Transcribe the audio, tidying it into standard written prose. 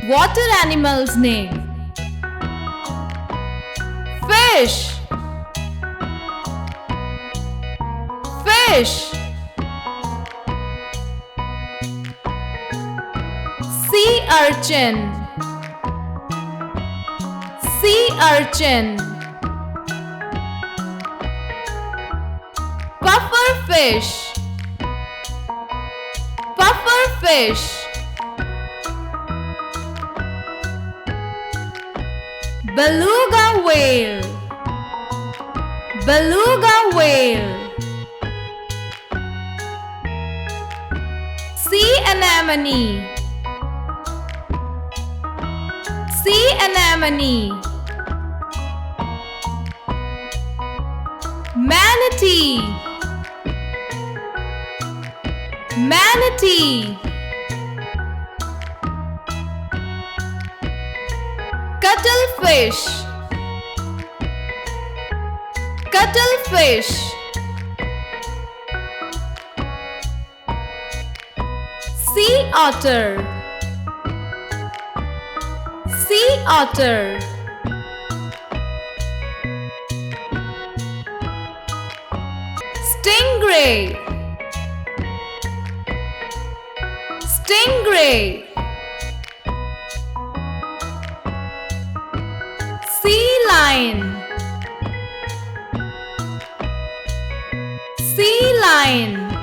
Water animal's name. Fish. Fish. Sea urchin. Sea urchin. Puffer fish. Puffer fish. Beluga whale. Beluga whale. Sea anemone. Sea anemone. Manatee. Manatee. Cuttlefish. Cuttlefish. Sea otter. Sea otter. Stingray. Stingray. Sea lion. Sea lion.